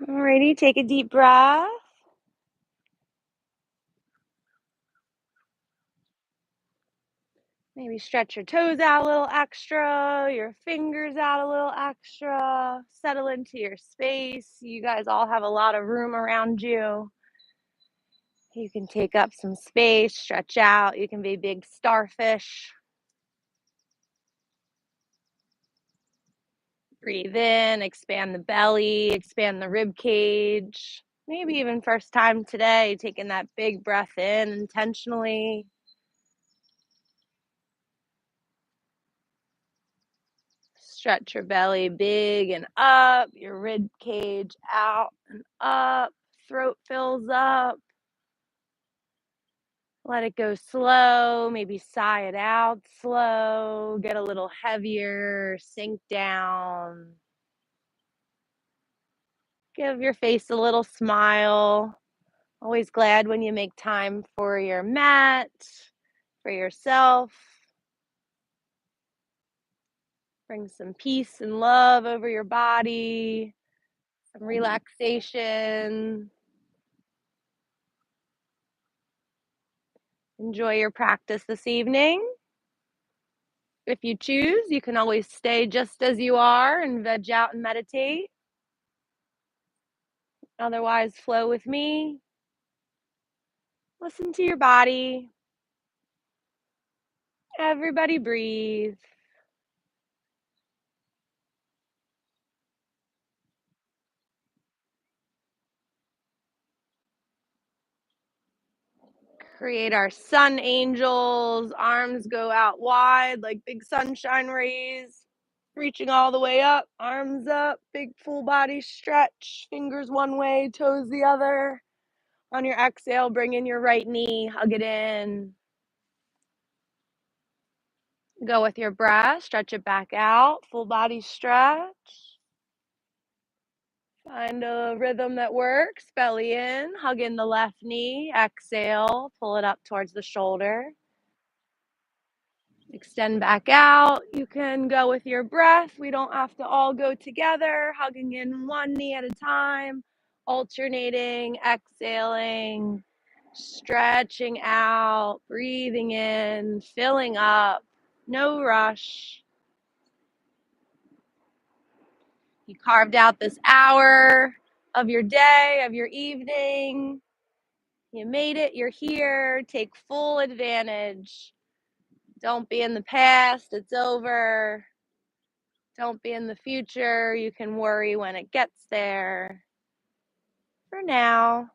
Alrighty, take a deep breath. Maybe stretch your toes out a little extra, your fingers out a little extra. Settle into your space. You guys all have a lot of room around you. You can take up some space, stretch out. You can be big starfish. Breathe in, expand the belly, expand the rib cage. Maybe even first time today, taking that big breath in intentionally. Stretch your belly big and up, your rib cage out and up, throat fills up. Let it go slow, maybe sigh it out slow, get a little heavier, sink down. Give your face a little smile. Always glad when you make time for your mat, for yourself. Bring some peace and love over your body, some relaxation. Enjoy your practice this evening. If you choose, you can always stay just as you are and veg out and meditate. Otherwise, flow with me. Listen to your body. Everybody breathe. Create our sun angels. Arms go out wide like big sunshine rays. Reaching all the way up, arms up, big full body stretch. Fingers one way, toes the other. On your exhale, bring in your right knee, hug it in. Go with your breath, stretch it back out, full body stretch. Find a rhythm that works, belly in, hug in the left knee, exhale, pull it up towards the shoulder. Extend back out. You can go with your breath. We don't have to all go together, hugging in one knee at a time, alternating, exhaling, stretching out, breathing in, filling up, no rush. You carved out this hour of your day, of your evening. You made it, you're here. Take full advantage. Don't be in the past, it's over. Don't be in the future. You can worry when it gets there. For now,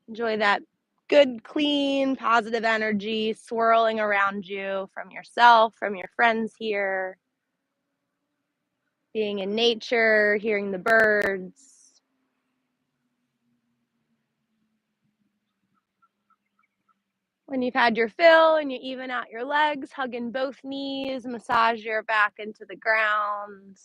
enjoy that good, clean, positive energy swirling around you from yourself, from your friends here, being in nature, hearing the birds. When you've had your fill and you even out your legs, hug in both knees, massage your back into the ground.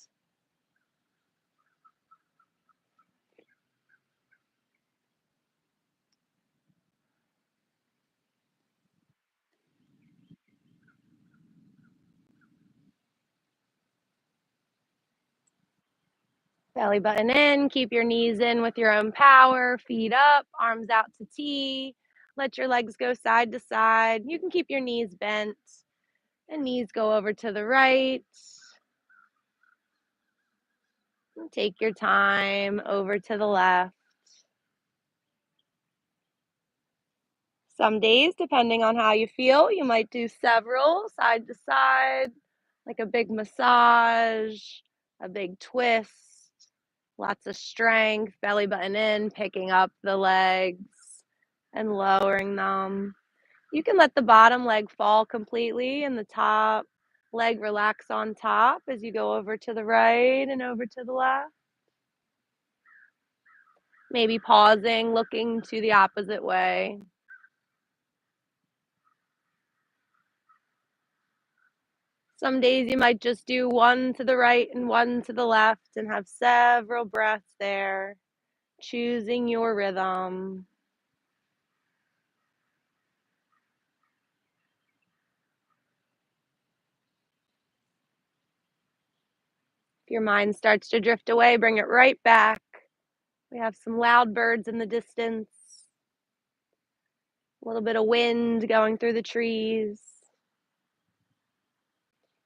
Belly button in, keep your knees in with your own power, feet up, arms out to T. Let your legs go side to side. You can keep your knees bent and knees go over to the right. And take your time over to the left. Some days, depending on how you feel, you might do several side to side, like a big massage, a big twist. Lots of strength, belly button in, picking up the legs and lowering them. You can let the bottom leg fall completely and the top leg relax on top as you go over to the right and over to the left. Maybe pausing, looking to the opposite way. Some days you might just do one to the right and one to the left and have several breaths there, choosing your rhythm. If your mind starts to drift away, bring it right back. We have some loud birds in the distance, a little bit of wind going through the trees.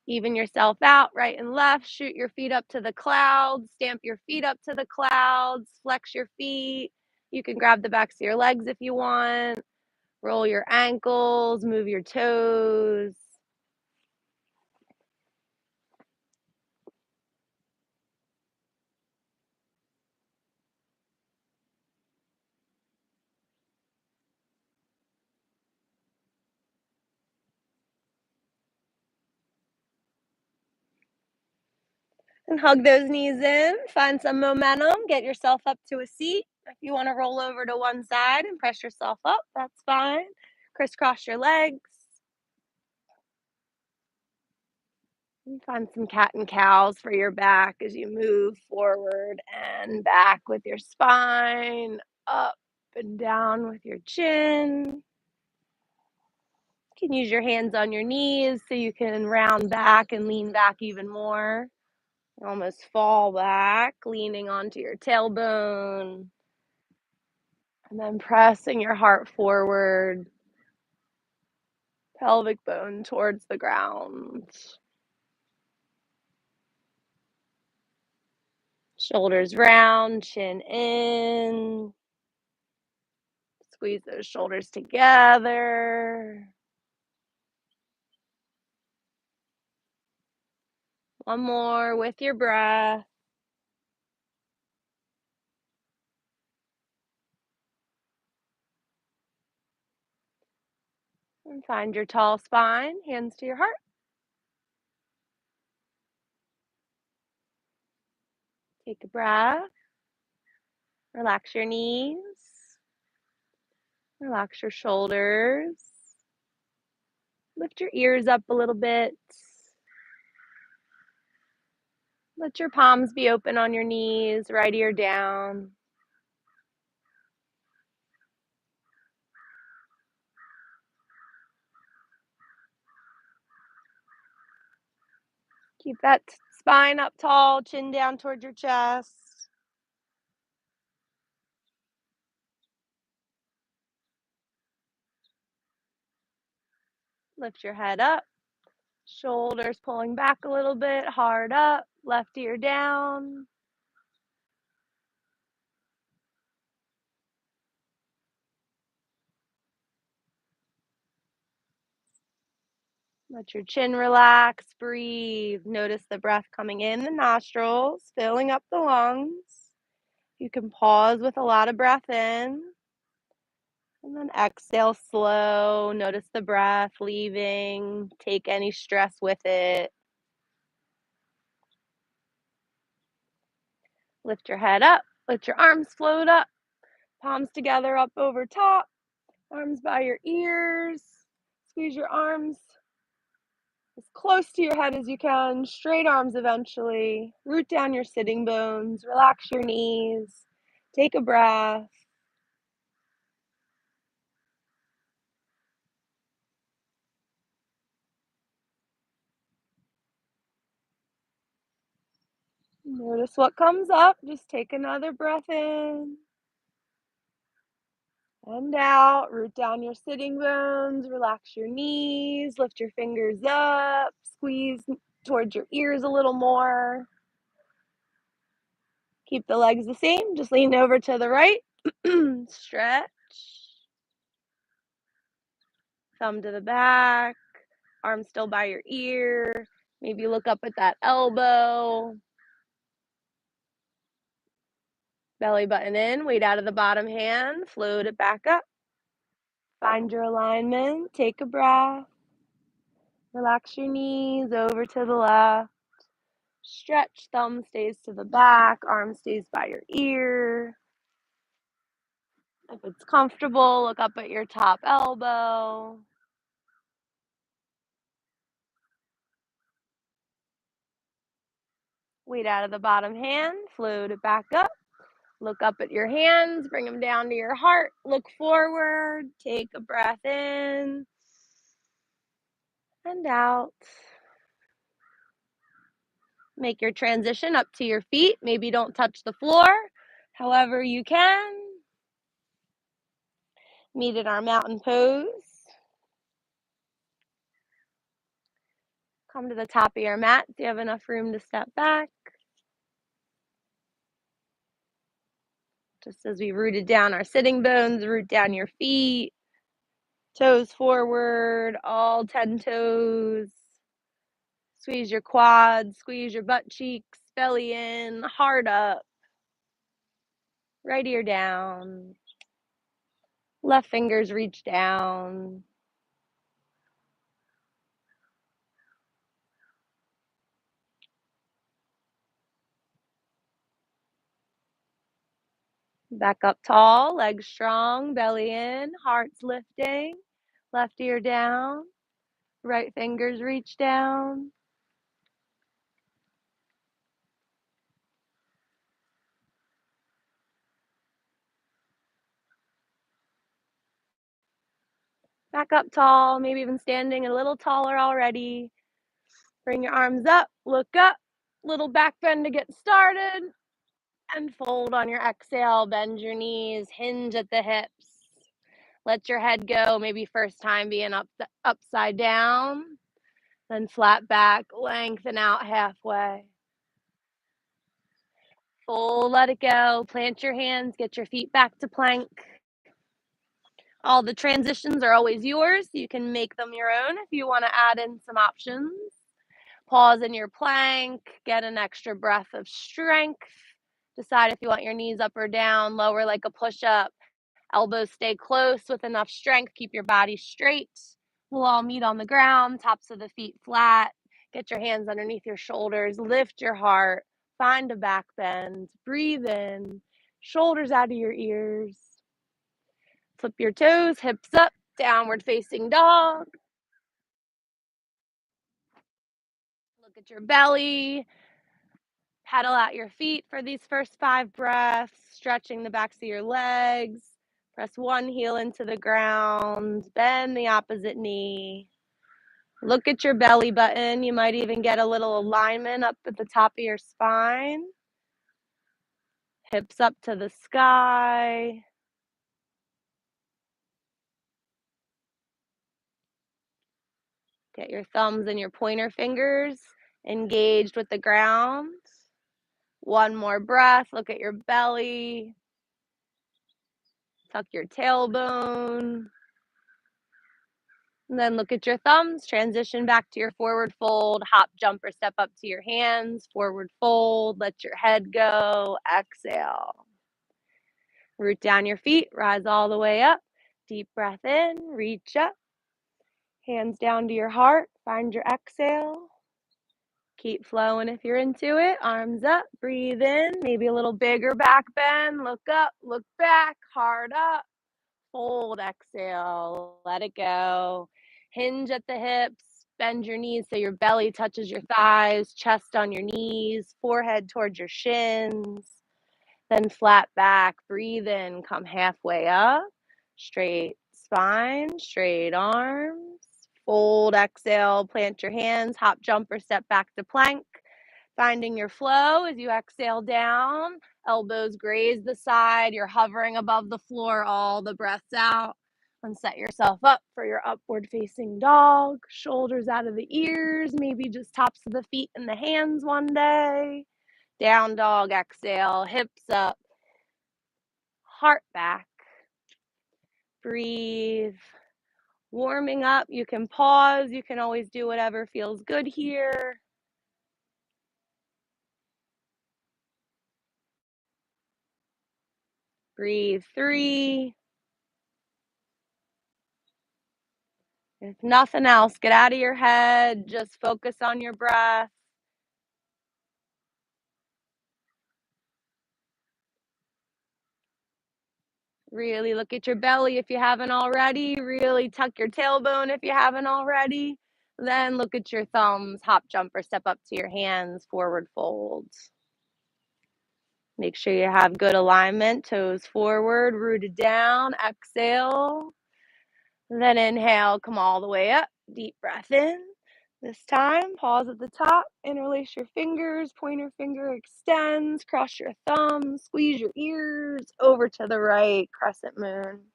Even yourself out, right and left. Shoot your feet up to the clouds. Stamp your feet up to the clouds. Flex your feet. You can grab the backs of your legs if you want. Roll your ankles. Move your toes. And hug those knees in. Find some momentum. Get yourself up to a seat. If you want to roll over to one side and press yourself up, that's fine. Crisscross your legs. And find some cat and cows for your back as you move forward and back with your spine, up and down with your chin. You can use your hands on your knees so you can round back and lean back even more. Almost fall back, leaning onto your tailbone. And then pressing your heart forward, pelvic bone towards the ground. Shoulders round, chin in. Squeeze those shoulders together. One more with your breath. And find your tall spine, hands to your heart. Take a breath. Relax your knees. Relax your shoulders. Lift your ears up a little bit. Let your palms be open on your knees, right ear down. Keep that spine up tall, chin down towards your chest. Lift your head up. Shoulders pulling back a little bit, hard up, left ear down. Let your chin relax, breathe. Notice the breath coming in the nostrils, filling up the lungs. You can pause with a lot of breath in. And then exhale slow. Notice the breath leaving. Take any stress with it. Lift your head up. Let your arms float up. Palms together up over top. Arms by your ears. Squeeze your arms as close to your head as you can. Straight arms eventually. Root down your sitting bones. Relax your knees. Take a breath. Notice what comes up. Just take another breath in and out. Root down your sitting bones. Relax your knees. Lift your fingers up. Squeeze towards your ears a little more. Keep the legs the same. Just lean over to the right. Stretch. Thumb to the back. Arm still by your ear. Maybe look up at that elbow. Belly button in. Weight out of the bottom hand. Float it back up. Find your alignment. Take a breath. Relax your knees over to the left. Stretch. Thumb stays to the back. Arm stays by your ear. If it's comfortable, look up at your top elbow. Weight out of the bottom hand. Float it back up. Look up at your hands. Bring them down to your heart. Look forward. Take a breath in and out. Make your transition up to your feet. Maybe don't touch the floor. However you can. Meet in our mountain pose. Come to the top of your mat. Do you have enough room to step back? Just as we rooted down our sitting bones, root down your feet, toes forward, all 10 toes. Squeeze your quads, squeeze your butt cheeks, belly in, heart up. Right ear down. Left fingers reach down. Back up tall, legs strong, belly in, heart's lifting. Left ear down. Right fingers reach down. Back up tall, maybe even standing a little taller already. Bring your arms up, look up, little back bend to get started, and fold on your exhale. Bend your knees, hinge at the hips. Let your head go, maybe first time being upside down, then flat back, lengthen out halfway. Fold, let it go, plant your hands, get your feet back to plank. All the transitions are always yours. You can make them your own if you want to add in some options. Pause in your plank, get an extra breath of strength. Decide if you want your knees up or down, lower like a push-up. Elbows stay close with enough strength. Keep your body straight. We'll all meet on the ground, tops of the feet flat. Get your hands underneath your shoulders. Lift your heart. Find a back bend. Breathe in. Shoulders out of your ears. Flip your toes, hips up, downward facing dog. Look at your belly. Pedal out your feet for these first 5 breaths, stretching the backs of your legs. Press one heel into the ground, bend the opposite knee. Look at your belly button. You might even get a little alignment up at the top of your spine. Hips up to the sky. Get your thumbs and your pointer fingers engaged with the ground. One more breath. Look at your belly. Tuck your tailbone. And then look at your thumbs. Transition back to your forward fold. Hop, jump, or step up to your hands. Forward fold. Let your head go. Exhale. Root down your feet. Rise all the way up. Deep breath in. Reach up. Hands down to your heart. Find your exhale. Keep flowing if you're into it. Arms up. Breathe in. Maybe a little bigger back bend. Look up. Look back. Heart up. Fold, exhale, let it go. Hinge at the hips, bend your knees so your belly touches your thighs, chest on your knees, forehead towards your shins. Then flat back, breathe in, come halfway up. Straight spine, straight arms. Fold, exhale, plant your hands, hop, jump, or step back to plank. Finding your flow as you exhale down, elbows graze the side, you're hovering above the floor, all the breaths out. And set yourself up for your upward facing dog, shoulders out of the ears, maybe just tops of the feet and the hands one day. Down dog, exhale, hips up, heart back. Breathe. Warming up, you can pause, you can always do whatever feels good here. Breathe 3. If nothing else, get out of your head, just focus on your breath. Really look at your belly if you haven't already. Really tuck your tailbone if you haven't already. Then look at your thumbs, hop, jump, or step up to your hands, forward fold. Make sure you have good alignment, toes forward, rooted down, exhale. Then inhale, come all the way up, deep breath in. This time, pause at the top, interlace your fingers, pointer finger extends, cross your thumbs, squeeze your ears over to the right, crescent moon.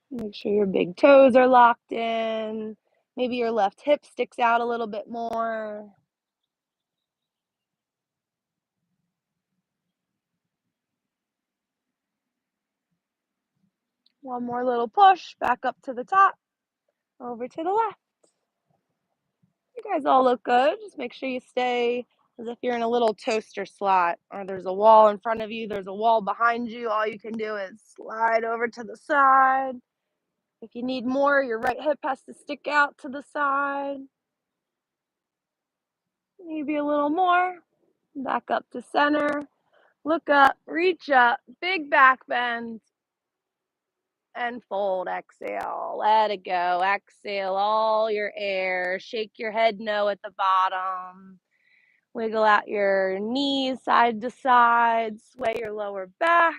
Make sure your big toes are locked in. Maybe your left hip sticks out a little bit more. One more little push, back up to the top, over to the left. You guys all look good. Just make sure you stay as if you're in a little toaster slot, or there's a wall in front of you, there's a wall behind you. All you can do is slide over to the side. If you need more, your right hip has to stick out to the side. Maybe a little more. Back up to center. Look up, reach up, big back bend, and fold. Exhale, let it go. Exhale all your air. Shake your head no at the bottom. Wiggle out your knees side to side. Sway your lower back.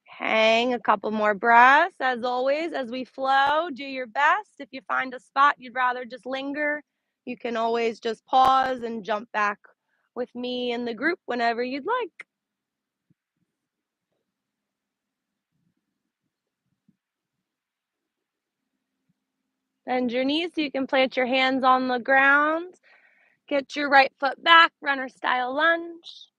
Hang a couple more breaths. As always, as we flow, do your best. If you find a spot you'd rather just linger, you can always just pause and jump back with me and the group whenever you'd like. Bend your knees so you can plant your hands on the ground. Get your right foot back, runner style lunge.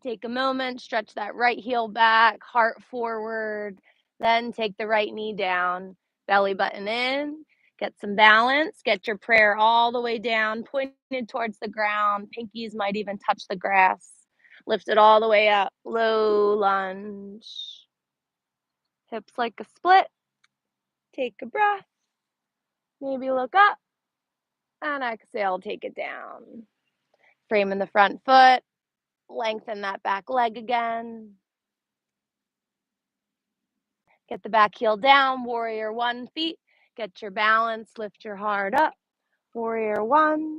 Take a moment, stretch that right heel back, heart forward, then take the right knee down, belly button in, get some balance, get your prayer all the way down, pointed towards the ground, pinkies might even touch the grass. Lift it all the way up, low lunge. Hips like a split, take a breath, maybe look up, and exhale, take it down. Frame in the front foot, lengthen that back leg again. Get the back heel down, warrior one feet. Get your balance, lift your heart up. Warrior one.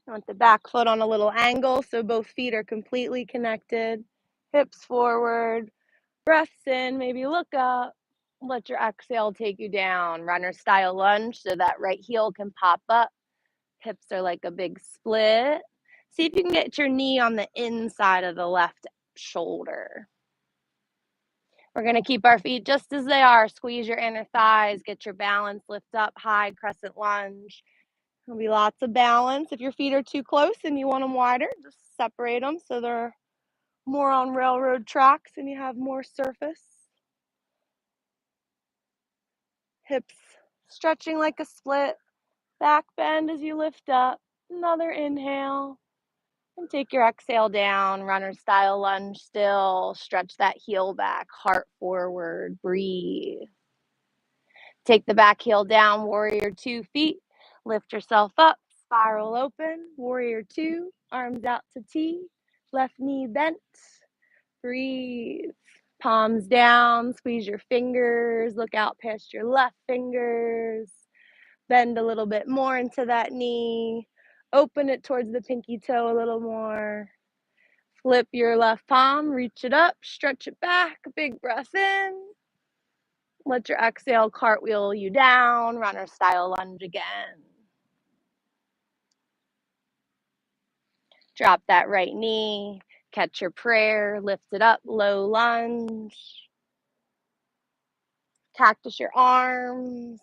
You want the back foot on a little angle so both feet are completely connected. Hips forward, breaths in, maybe look up. Let your exhale take you down. Runner style lunge so that right heel can pop up. Hips are like a big split. See if you can get your knee on the inside of the left shoulder. We're going to keep our feet just as they are. Squeeze your inner thighs, get your balance, lift up, high crescent lunge. There'll be lots of balance. If your feet are too close and you want them wider, just separate them so they're more on railroad tracks and you have more surface. Hips stretching like a split. Back bend as you lift up. Another inhale. And take your exhale down, runner style lunge still. Stretch that heel back, heart forward, breathe. Take the back heel down, warrior 2 feet. Lift yourself up, spiral open, warrior 2, arms out to T. Left knee bent, breathe. Palms down, squeeze your fingers, look out past your left fingers. Bend a little bit more into that knee. Open it towards the pinky toe a little more. Flip your left palm, reach it up, stretch it back, big breath in. Let your exhale cartwheel you down, runner style lunge again. Drop that right knee, catch your prayer, lift it up, low lunge. Cactus your arms.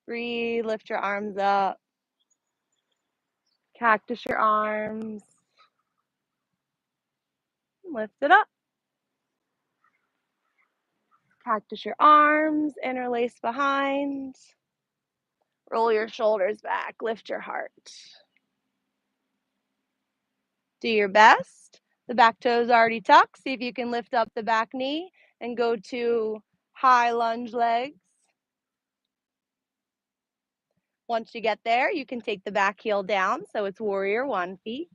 Breathe, lift your arms up. Cactus your arms. Lift it up. Cactus your arms, interlace behind. Roll your shoulders back, lift your heart. Do your best. The back toe is already tucked. See if you can lift up the back knee and go to high lunge legs. Once you get there, you can take the back heel down, so it's warrior one feet.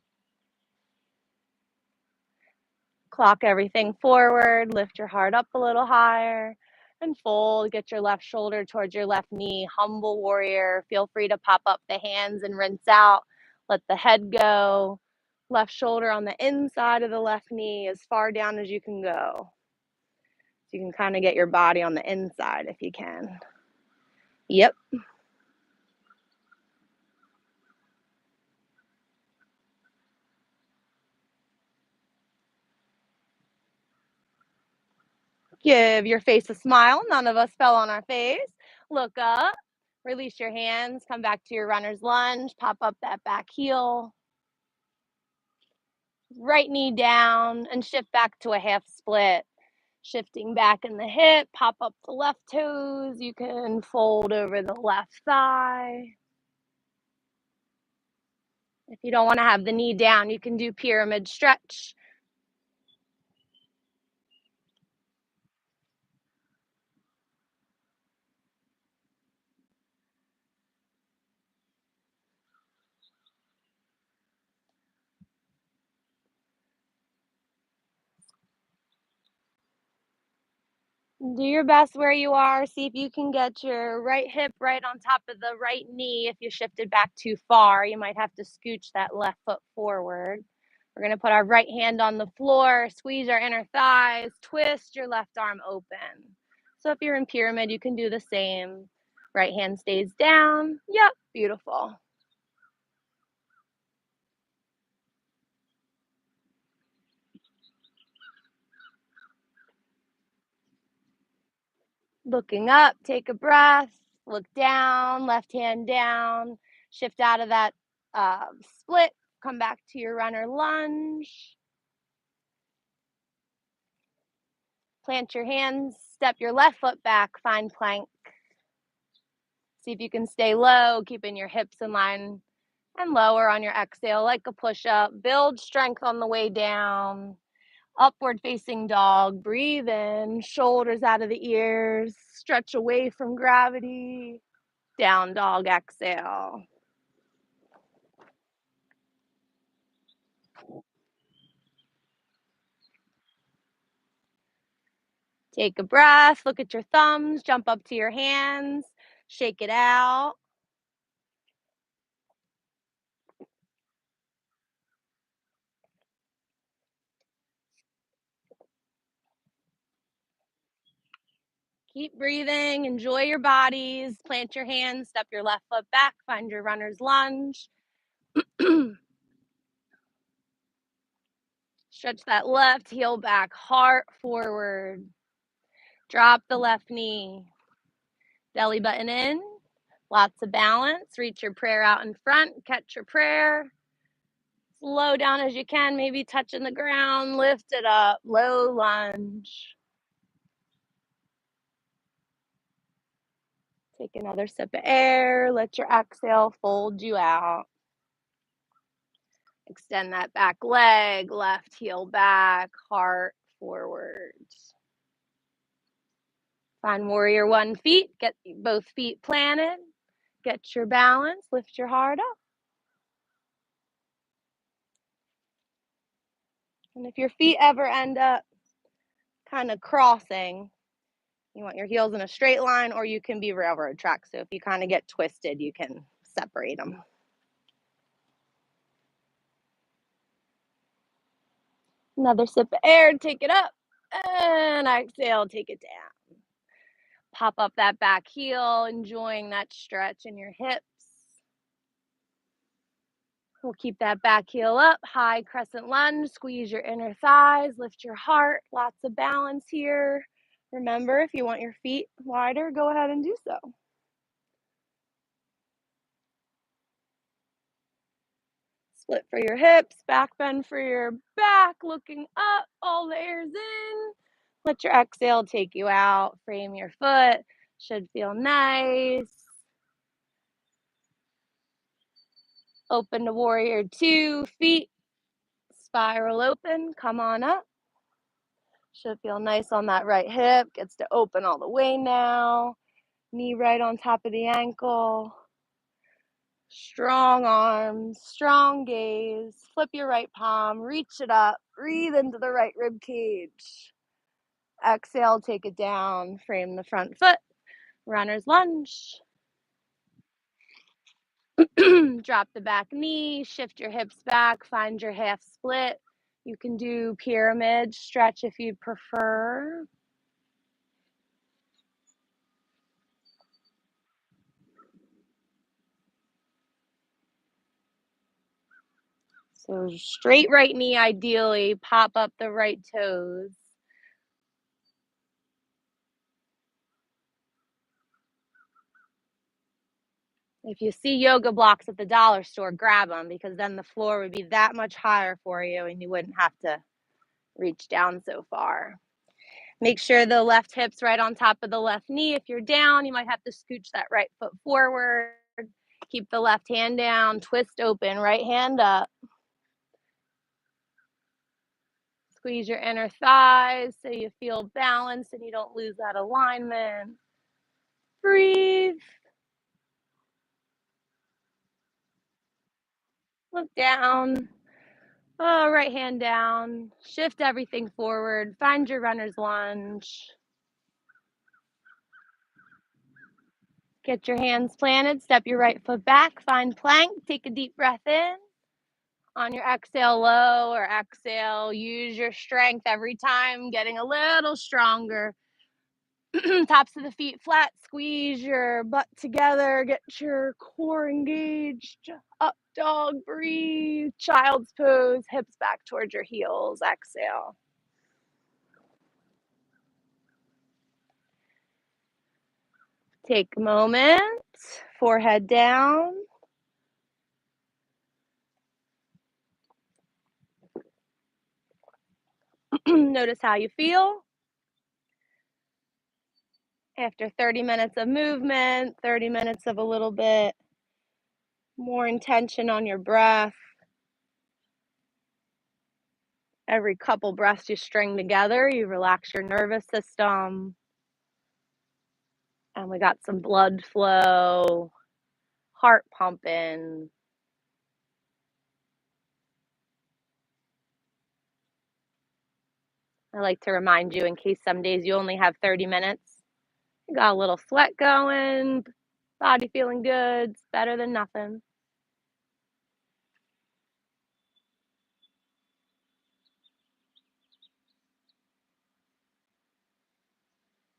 Clock everything forward, lift your heart up a little higher, and fold. Get your left shoulder towards your left knee, humble warrior. Feel free to pop up the hands and rinse out. Let the head go. Left shoulder on the inside of the left knee as far down as you can go. So you can kind of get your body on the inside if you can. Yep. Give your face a smile. None of us fell on our face. Look up. Release your hands. Come back to your runner's lunge. Pop up that back heel. Right knee down and shift back to a half split. Shifting back in the hip. Pop up the left toes. You can fold over the left thigh. If you don't want to have the knee down, you can do pyramid stretch. Do your best where you are. See if you can get your right hip right on top of the right knee. If you shifted back too far, you might have to scooch that left foot forward. We're going to put our right hand on the floor, squeeze our inner thighs, twist your left arm open. So if you're in pyramid, you can do the same. Right hand stays down. Yep, beautiful. Looking up, take a breath, look down, left hand down, shift out of that split, come back to your runner lunge. Plant your hands, step your left foot back, find plank. See if you can stay low, keeping your hips in line and lower on your exhale like a push-up. Build strength on the way down. Upward facing dog, breathe in, shoulders out of the ears, stretch away from gravity. Down dog, exhale. Take a breath, look at your thumbs, jump up to your hands, shake it out. Keep breathing, enjoy your bodies, plant your hands, step your left foot back, find your runner's lunge. Stretch that left heel back, heart forward. Drop the left knee. Belly button in, lots of balance. Reach your prayer out in front, catch your prayer. Slow down as you can, maybe touching the ground, lift it up, low lunge. Take another sip of air, let your exhale fold you out. Extend that back leg, left heel back, heart forward. Find warrior one feet, get both feet planted, get your balance, lift your heart up. And if your feet ever end up kind of crossing, you want your heels in a straight line, or you can be railroad track. So if you kind of get twisted, you can separate them. Another sip of air, take it up, and exhale, take it down. Pop up that back heel, enjoying that stretch in your hips. We'll keep that back heel up, high crescent lunge, squeeze your inner thighs, lift your heart, lots of balance here. Remember, if you want your feet wider, go ahead and do so. Split for your hips, back bend for your back, looking up, all the air's in. Let your exhale take you out, frame your foot, should feel nice. Open to warrior two, feet spiral open, come on up. Should feel nice on that right hip. Gets to open all the way now. Knee right on top of the ankle. Strong arms, strong gaze. Flip your right palm, reach it up, breathe into the right rib cage. Exhale, take it down, frame the front foot, runner's lunge. Drop the back knee, shift your hips back, find your half split. You can do pyramid stretch if you prefer. So straight right knee, ideally, pop up the right toes. If you see yoga blocks at the dollar store, grab them because then the floor would be that much higher for you and you wouldn't have to reach down so far. Make sure the left hip's right on top of the left knee. If you're down, you might have to scooch that right foot forward. Keep the left hand down, twist open, right hand up. Squeeze your inner thighs so you feel balanced and you don't lose that alignment. Breathe. Look down. Oh, right hand down. Shift everything forward. Find your runner's lunge. Get your hands planted. Step your right foot back. Find plank. Take a deep breath in. On your exhale, low or exhale, use your strength every time, getting a little stronger. Tops of the feet flat, squeeze your butt together, get your core engaged. Up dog, breathe. Child's pose, hips back towards your heels. Exhale. Take a moment, forehead down. Notice how you feel. After 30 minutes of movement, 30 minutes of a little bit more intention on your breath. Every couple breaths you string together, you relax your nervous system. And we got some blood flow, heart pumping. I like to remind you, in case some days you only have 30 minutes, you got a little sweat going, body feeling good, it's better than nothing.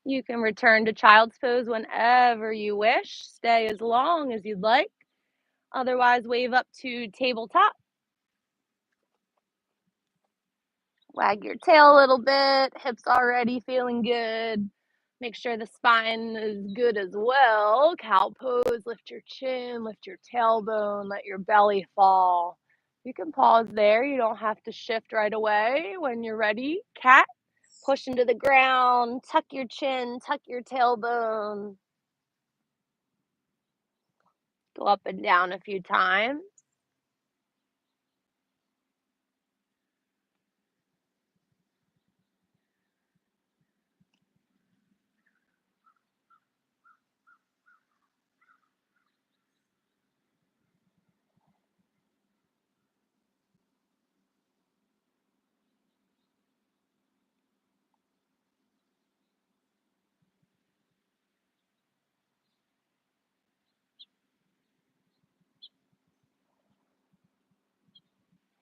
You can return to child's pose whenever you wish. Stay as long as you'd like. Otherwise, wave up to tabletop. Wag your tail a little bit. Hips already feeling good. Make sure the spine is good as well. Cow pose. Lift your chin, lift your tailbone, let your belly fall. You can pause there. You don't have to shift right away. When you're ready, cat. Push into the ground, tuck your chin, tuck your tailbone. Go up and down a few times.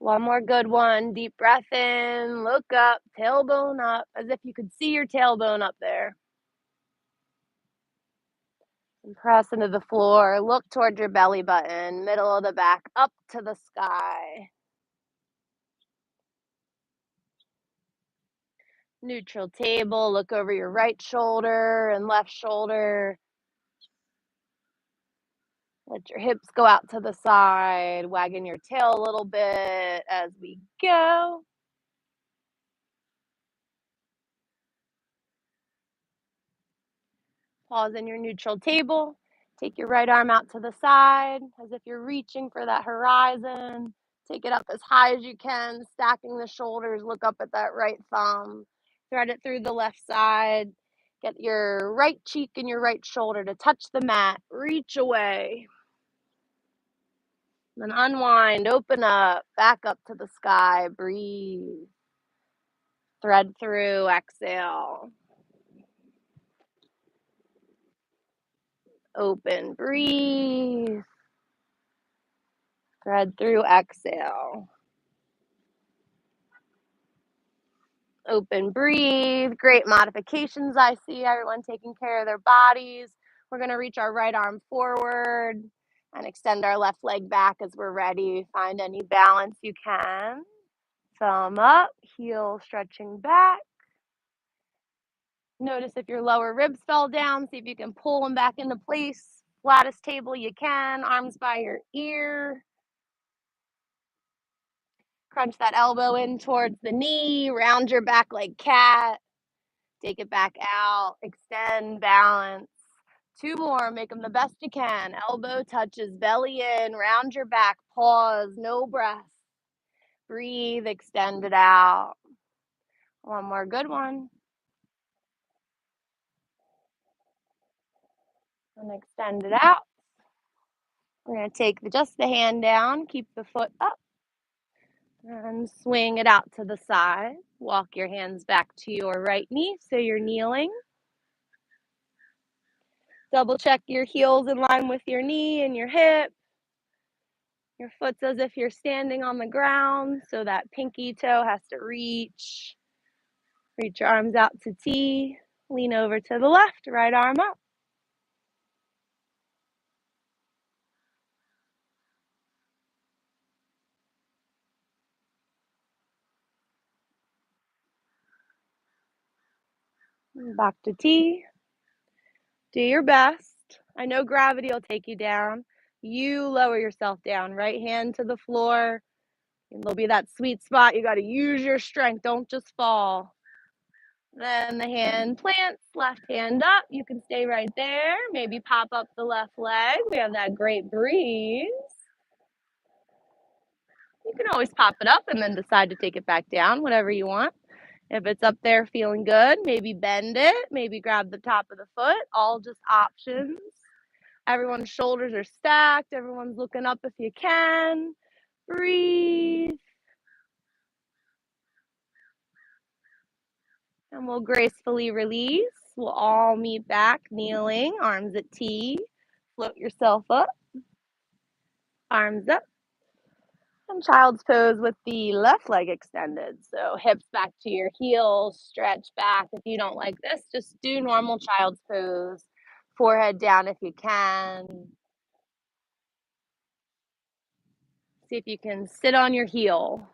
One more good one. Deep breath in, look up, tailbone up, as if you could see your tailbone up there. And press into the floor. Look towards your belly button, middle of the back, up to the sky. Neutral table. Look over your right shoulder and left shoulder. Let your hips go out to the side, wagging your tail a little bit as we go. Pause in your neutral table. Take your right arm out to the side as if you're reaching for that horizon. Take it up as high as you can, stacking the shoulders. Look up at that right thumb. Thread it through the left side. Get your right cheek and your right shoulder to touch the mat. Reach away. Then unwind, open up, back up to the sky. Breathe. Thread through, exhale. Open, breathe. Thread through, exhale. Open, breathe. Great modifications. I see everyone taking care of their bodies. We're going to reach our right arm forward and extend our left leg back as we're ready. Find any balance you can. Thumb up, heel stretching back. Notice if your lower ribs fell down. See if you can pull them back into place. Flattest table you can, arms by your ear. Crunch that elbow in towards the knee. Round your back like cat. Take it back out. Extend, balance. 2 more. Make them the best you can. Elbow touches belly in. Round your back. Pause. No breath. Breathe. Extend it out. One more good one. And extend it out. We're going to take just the hand down. Keep the foot up. And swing it out to the side. Walk your hands back to your right knee so you're kneeling. Double check your heels in line with your knee and your hip. Your foot's as if you're standing on the ground, so that pinky toe has to reach. Reach your arms out to T. Lean over to the left, right arm up. Back to T. Do your best. I know gravity will take you down. You lower yourself down. Right hand to the floor. And there'll be that sweet spot. You got to use your strength. Don't just fall. Then the hand plants, left hand up. You can stay right there. Maybe pop up the left leg. We have that great breeze. You can always pop it up and then decide to take it back down, whatever you want. If it's up there feeling good, maybe bend it, maybe grab the top of the foot, all just options. Everyone's shoulders are stacked. Everyone's looking up if you can. Breathe. And we'll gracefully release. We'll all meet back, kneeling, arms at T. Float yourself up. Arms up. And child's pose with the left leg extended. So hips back to your heels, stretch back. If you don't like this, just do normal child's pose. Forehead down if you can. See if you can sit on your heel.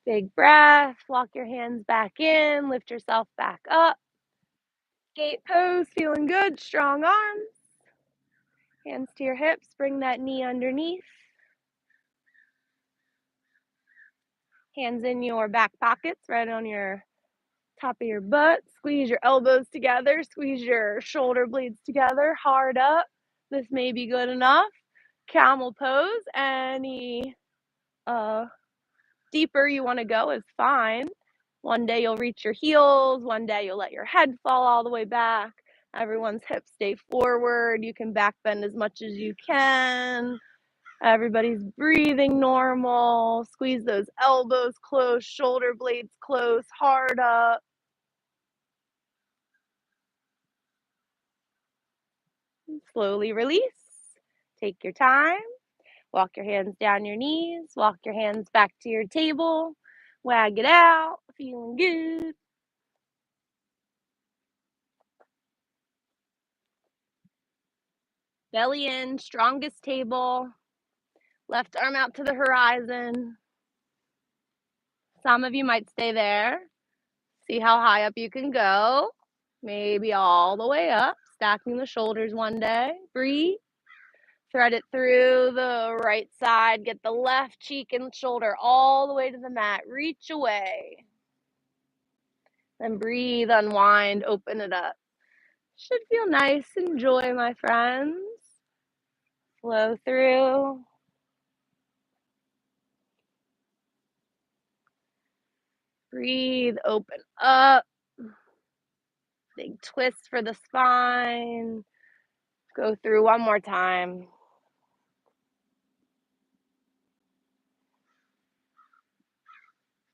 Big breath. Walk your hands back in. Lift yourself back up. Gate pose, feeling good. Strong arms. Hands to your hips. Bring that knee underneath. Hands in your back pockets, right on your top of your butt. Squeeze your elbows together. Squeeze your shoulder blades together. Hard up. This may be good enough. Camel pose. Any deeper you want to go is fine. One day you'll reach your heels. One day you'll let your head fall all the way back. Everyone's hips stay forward. You can back bend as much as you can. Everybody's breathing normal. Squeeze those elbows close, shoulder blades close, hard up. Slowly release. Take your time. Walk your hands down your knees. Walk your hands back to your table. Wag it out. Feeling good. Belly in, strongest table. Left arm out to the horizon. Some of you might stay there. See how high up you can go. Maybe all the way up. Stacking the shoulders one day. Breathe. Thread it through the right side. Get the left cheek and shoulder all the way to the mat. Reach away. Then breathe, unwind, open it up. Should feel nice. Enjoy, my friends. Flow through. Breathe, open up. Big twist for the spine. Go through one more time.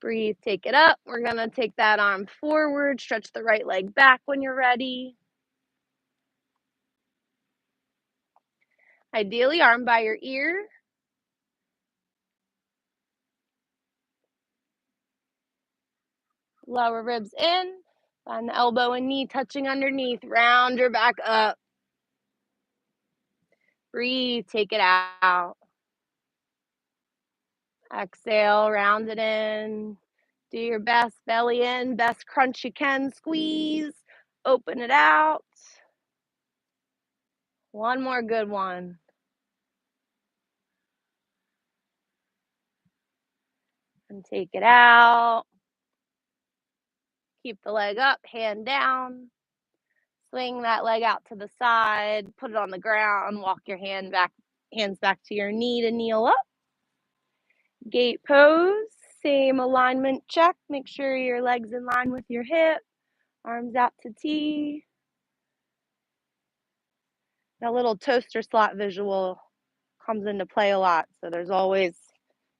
Breathe, take it up. We're going to take that arm forward. Stretch the right leg back when you're ready. Ideally, arm by your ear. Lower ribs in. Find the elbow and knee touching underneath. Round your back up. Breathe, take it out. Exhale, round it in. Do your best, belly in, best crunch you can. Squeeze, open it out. One more good one. And take it out. Keep the leg up, hand down. Swing that leg out to the side. Put it on the ground. Walk your hands back to your knee to kneel up. Gate pose. Same alignment check. Make sure your leg's in line with your hip. Arms out to T. That little toaster slot visual comes into play a lot. So there's always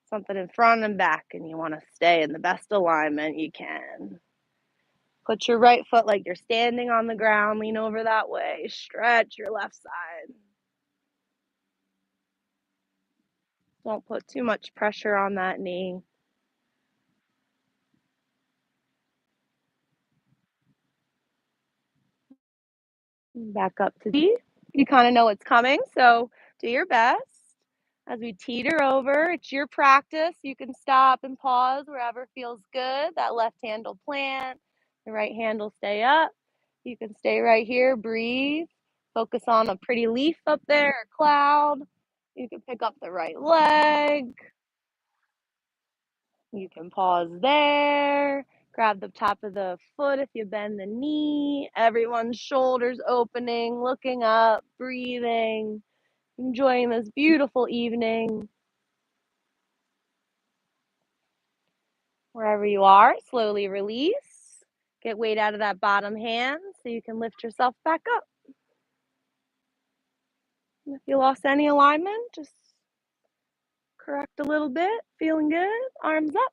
something in front and back, and you want to stay in the best alignment you can. Put your right foot like you're standing on the ground. Lean over that way. Stretch your left side. Don't put too much pressure on that knee. Back up to D. You kind of know what's coming, so do your best. As we teeter over, it's your practice. You can stop and pause wherever feels good. That left hand will plant. The right hand will stay up. You can stay right here, breathe. Focus on a pretty leaf up there, a cloud. You can pick up the right leg. You can pause there. Grab the top of the foot if you bend the knee. Everyone's shoulders opening, looking up, breathing, enjoying this beautiful evening. Wherever you are, slowly release. Get weight out of that bottom hand so you can lift yourself back up. And if you lost any alignment, just correct a little bit. Feeling good? Arms up.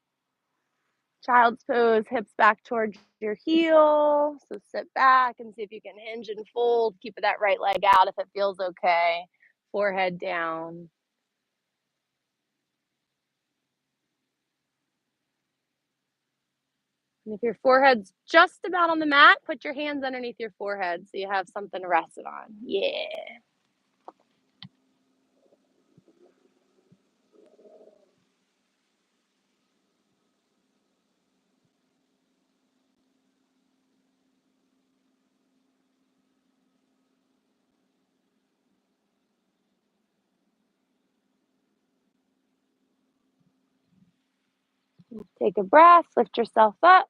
Child's pose, hips back towards your heel. So sit back and see if you can hinge and fold. Keep that right leg out if it feels okay. Forehead down. And if your forehead's just about on the mat, put your hands underneath your forehead so you have something to rest it on. Yeah. Take a breath, lift yourself up.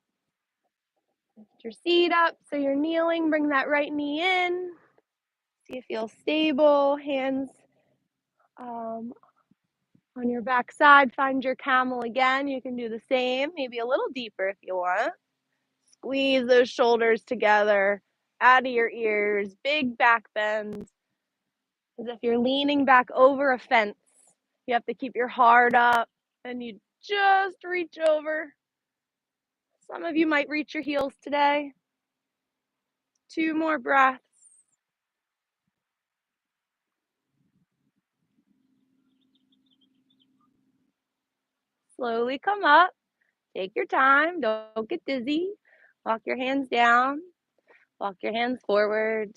Lift your seat up so you're kneeling. Bring that right knee in. So you feel stable. Hands on your back side. Find your camel again. You can do the same, maybe a little deeper if you want. Squeeze those shoulders together out of your ears. Big back bend. As if you're leaning back over a fence. You have to keep your heart up and you just reach over. Some of you might reach your heels today. 2 more breaths. Slowly come up. Take your time. Don't get dizzy. Walk your hands down. Walk your hands forward.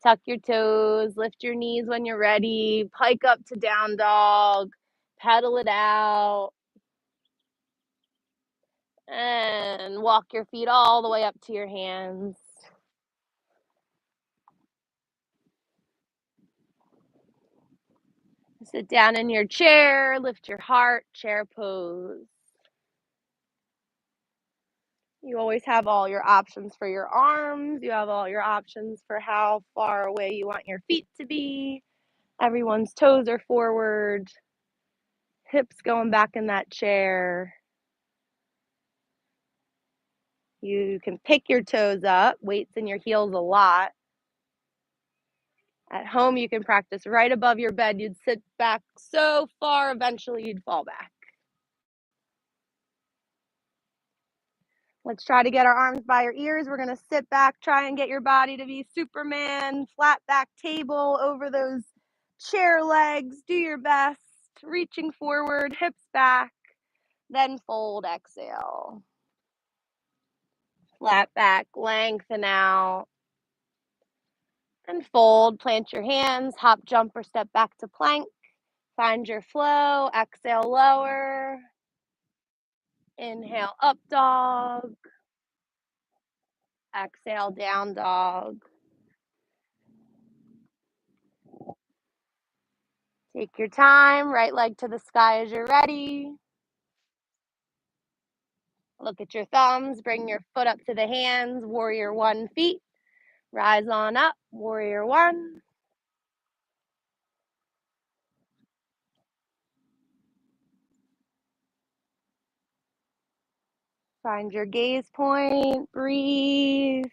Tuck your toes. Lift your knees when you're ready. Pike up to down dog. Pedal it out. And walk your feet all the way up to your hands. Sit down in your chair, lift your heart, chair pose. You always have all your options for your arms. You have all your options for how far away you want your feet to be. Everyone's toes are forward, hips going back in that chair. You can pick your toes up, weights in your heels a lot. At home, you can practice right above your bed. You'd sit back so far, eventually you'd fall back. Let's try to get our arms by our ears. We're going to sit back, try and get your body to be Superman, flat back table over those chair legs. Do your best, reaching forward, hips back, then fold, exhale. Flat back, lengthen out, and fold. Plant your hands, hop, jump, or step back to plank. Find your flow, exhale, lower. Inhale, up dog. Exhale, down dog. Take your time, right leg to the sky as you're ready. Look at your thumbs, bring your foot up to the hands, warrior one feet. Rise on up, warrior one. Find your gaze point, breathe.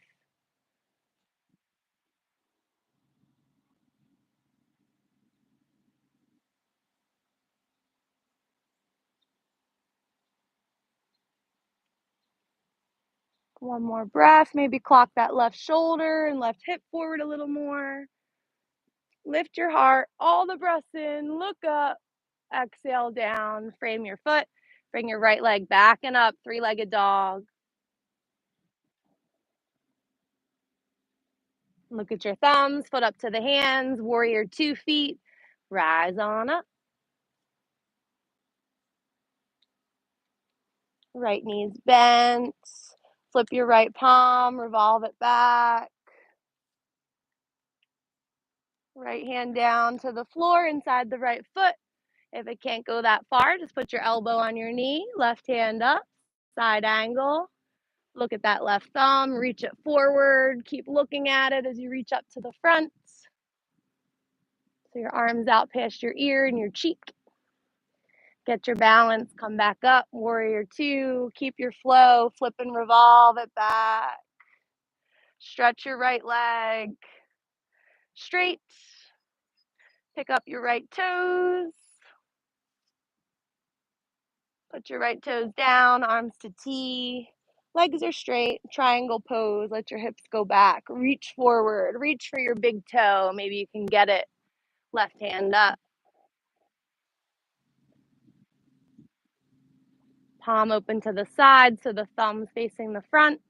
One more breath, maybe clock that left shoulder and left hip forward a little more. Lift your heart, all the breaths in, look up, exhale down, frame your foot, bring your right leg back and up, three-legged dog. Look at your thumbs, foot up to the hands, warrior 2 feet, rise on up. Right knee's bent, flip your right palm, revolve it back. Right hand down to the floor inside the right foot. If it can't go that far, just put your elbow on your knee, left hand up, side angle. Look at that left thumb, reach it forward, keep looking at it as you reach up to the front. So your arm's out past your ear and your cheek. Get your balance, come back up, warrior 2, keep your flow, flip and revolve it back. Stretch your right leg straight. Pick up your right toes. Put your right toes down, arms to T. Legs are straight, triangle pose. Let your hips go back. Reach forward, reach for your big toe. Maybe you can get it. Left hand up. Palm open to the side so the thumb's facing the front.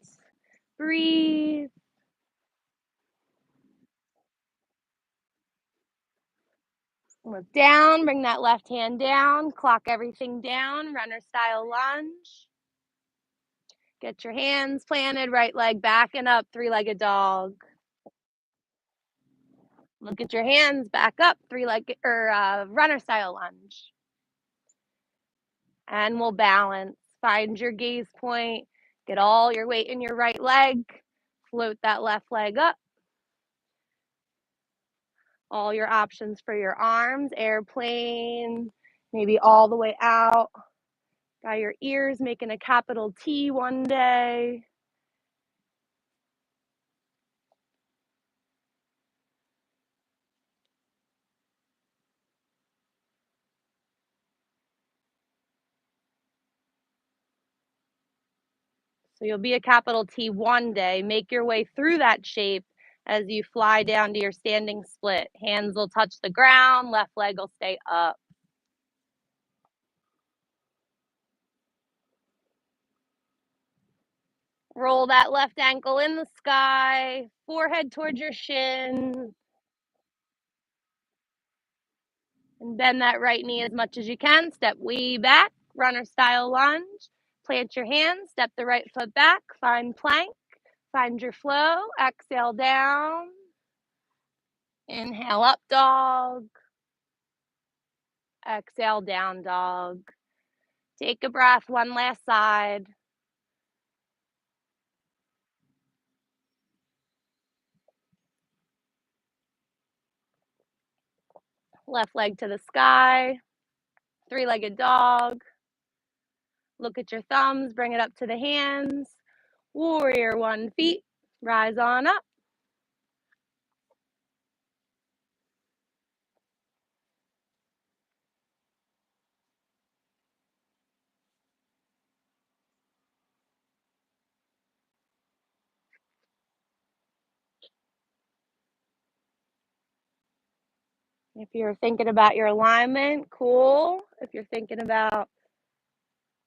Breathe. Look down, bring that left hand down, clock everything down, runner style lunge. Get your hands planted, right leg back and up, three-legged dog. Look at your hands back up, three-legged or runner style lunge. And we'll balance. Find your gaze point, get all your weight in your right leg, float that left leg up. All your options for your arms, airplane, maybe all the way out by your ears, making a capital T one day. So you'll be a capital T one day. Make your way through that shape as you fly down to your standing split. Hands will touch the ground, left leg will stay up. Roll that left ankle in the sky, forehead towards your shin. And bend that right knee as much as you can. Step way back, runner style lunge. Plant your hands, step the right foot back, find plank, find your flow. Exhale down. Inhale, up dog. Exhale, down dog. Take a breath, one last side. Left leg to the sky. Three-legged dog. Look at your thumbs, bring it up to the hands. Warrior one, feet. Rise on up. If you're thinking about your alignment, cool. If you're thinking about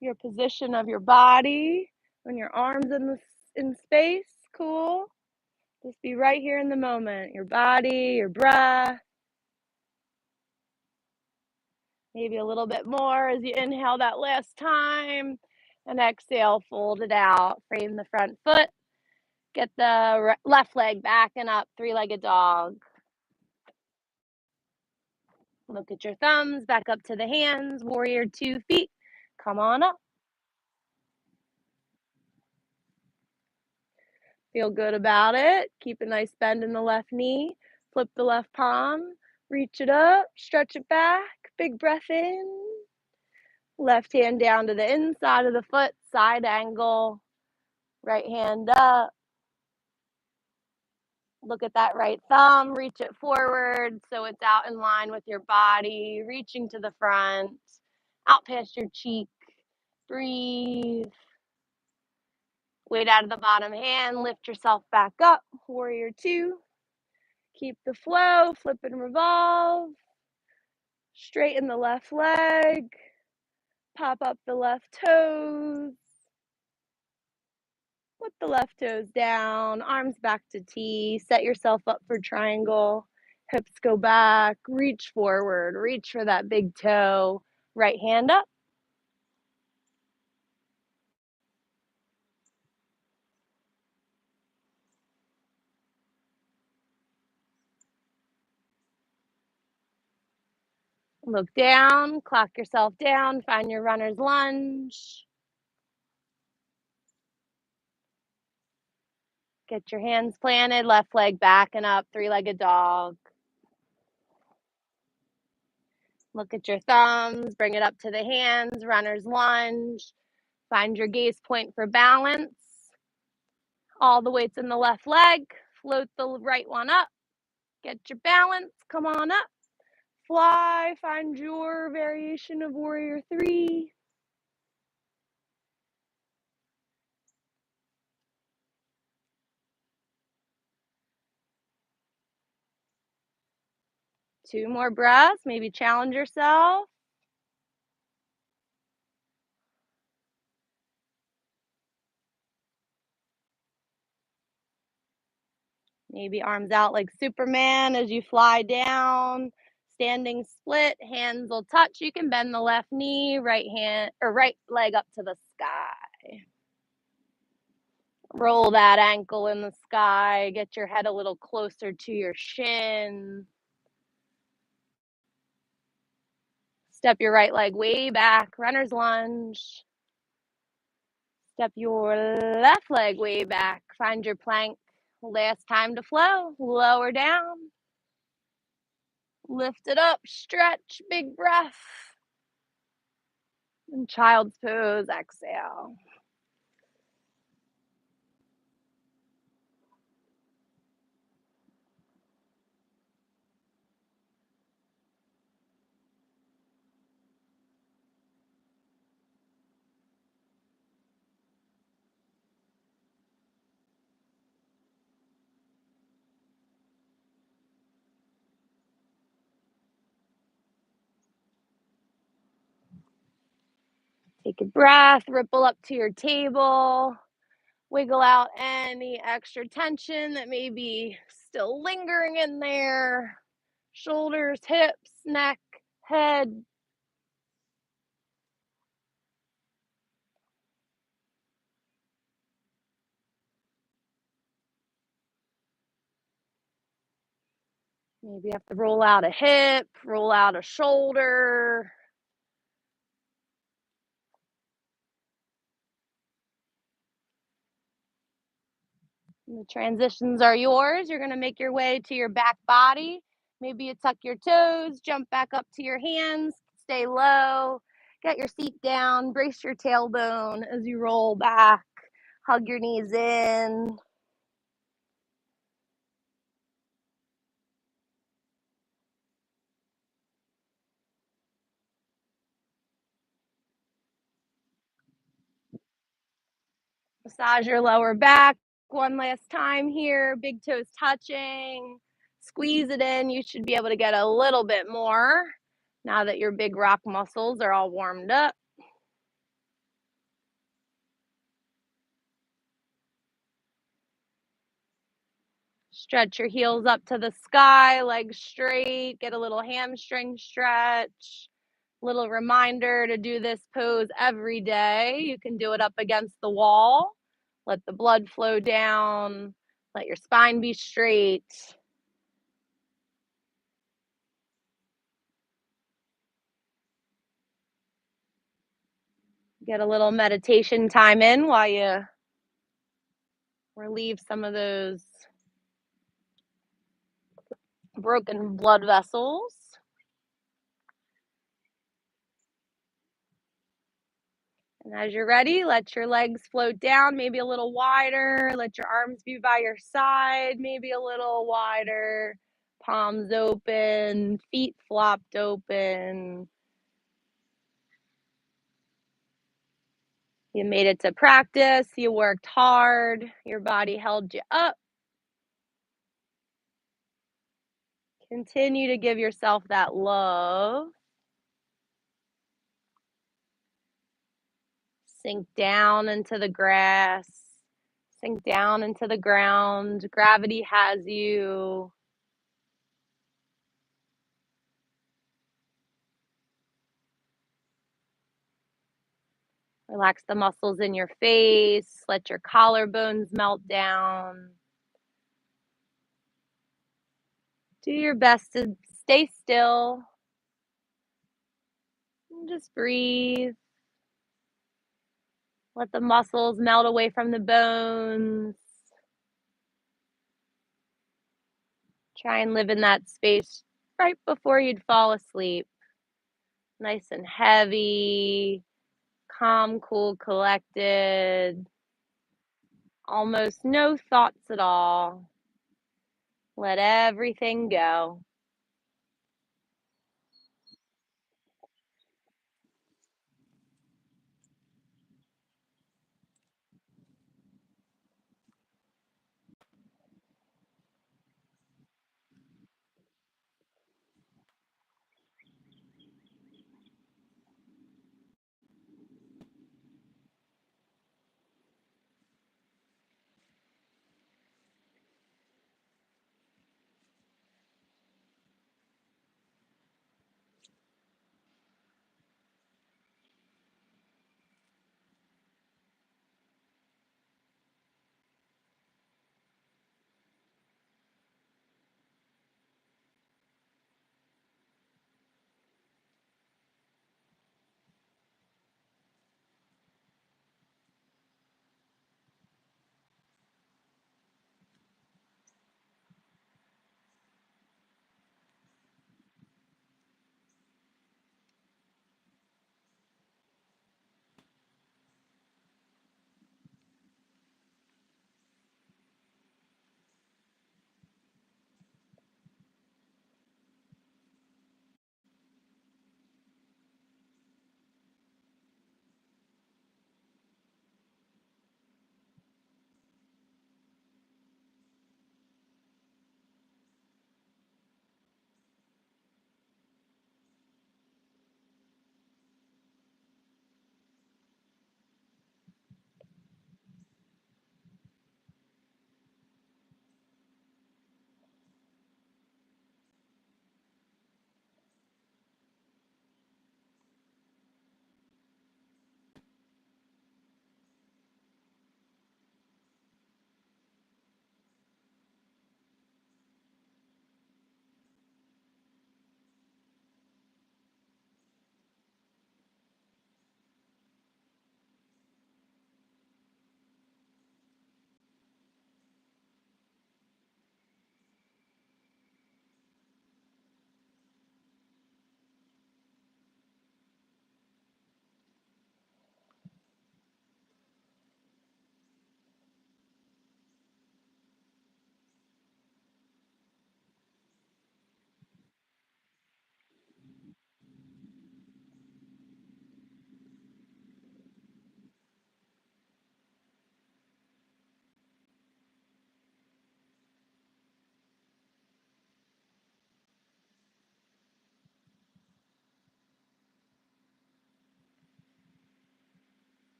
your position of your body when your arms in space, cool. Just be right here in the moment. Your body, your breath. Maybe a little bit more as you inhale that last time. And exhale, fold it out. Frame the front foot. Get the left leg back and up, three-legged dog. Look at your thumbs, back up to the hands. Warrior 2 feet. Come on up. Feel good about it. Keep a nice bend in the left knee. Flip the left palm. Reach it up. Stretch it back. Big breath in. Left hand down to the inside of the foot. Side angle. Right hand up. Look at that right thumb. Reach it forward so it's out in line with your body. Reaching to the front. Out past your cheek. Breathe. Weight out of the bottom hand. Lift yourself back up. Warrior 2. Keep the flow, flip and revolve. Straighten the left leg. Pop up the left toes. Put the left toes down, arms back to T. Set yourself up for triangle. Hips go back, reach forward, reach for that big toe. Right hand up. Look down, clock yourself down, find your runner's lunge. Get your hands planted, left leg back and up, three-legged dog. Look at your thumbs, bring it up to the hands, runner's lunge. Find your gaze point for balance. All the weight's in the left leg. Float the right one up. Get your balance. Come on up. Fly. Find your variation of Warrior 3. Two more breaths. Maybe challenge yourself. Maybe arms out like Superman as you fly down. Standing split, hands will touch. You can bend the left knee, right hand or right leg up to the sky. Roll that ankle in the sky. Get your head a little closer to your shin. Step your right leg way back, runner's lunge. Step your left leg way back. Find your plank. Last time to flow. Lower down. Lift it up. Stretch. Big breath. And child's pose. Exhale. Take a breath. Ripple up to your table. Wiggle out any extra tension that may be still lingering in there. Shoulders, hips, neck, head. Maybe you have to roll out a hip, roll out a shoulder. And the transitions are yours. You're going to make your way to your back body. Maybe you tuck your toes, jump back up to your hands, stay low, get your seat down, brace your tailbone as you roll back, hug your knees in. Massage your lower back one last time here. Big toes touching. Squeeze it in. You should be able to get a little bit more now that your big rock muscles are all warmed up. Stretch your heels up to the sky, legs straight. Get a little hamstring stretch. Little reminder to do this pose every day. You can do it up against the wall. Let the blood flow down. Let your spine be straight. Get a little meditation time in while you relieve some of those broken blood vessels. And as you're ready, let your legs float down, maybe a little wider. Let your arms be by your side, maybe a little wider. Palms open, feet flopped open. You made it to practice. You worked hard. Your body held you up. Continue to give yourself that love. Sink down into the grass. Sink down into the ground. Gravity has you. Relax the muscles in your face. Let your collarbones melt down. Do your best to stay still. And just breathe. Let the muscles melt away from the bones. Try and live in that space right before you'd fall asleep. Nice and heavy, calm, cool, collected. Almost no thoughts at all. Let everything go.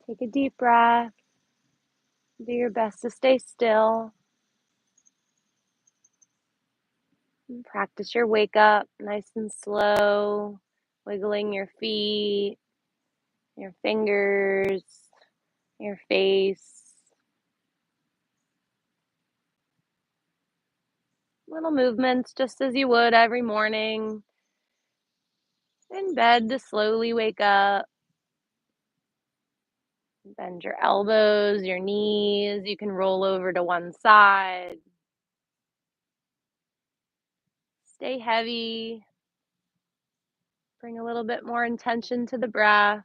Take a deep breath. Do your best to stay still. And practice your wake up nice and slow, wiggling your feet, your fingers, your face. Little movements just as you would every morning. In bed to slowly wake up. Bend your elbows, your knees. You can roll over to one side. Stay heavy. Bring a little bit more intention to the breath.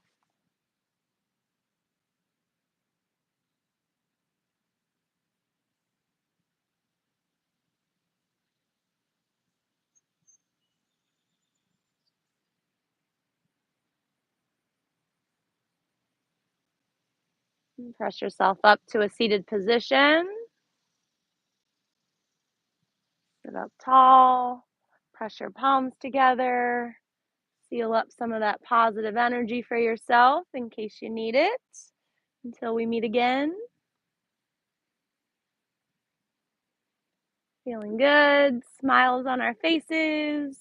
And press yourself up to a seated position. Sit up tall. Press your palms together. Seal up some of that positive energy for yourself in case you need it. Until we meet again. Feeling good. Smiles on our faces.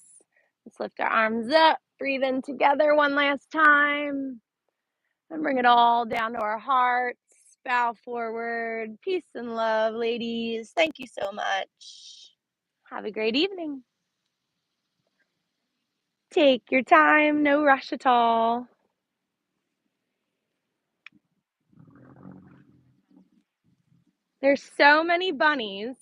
Let's lift our arms up. Breathe in together one last time. And bring it all down to our hearts. Bow forward. Peace and love, ladies. Thank you so much. Have a great evening. Take your time. No rush at all. There's so many bunnies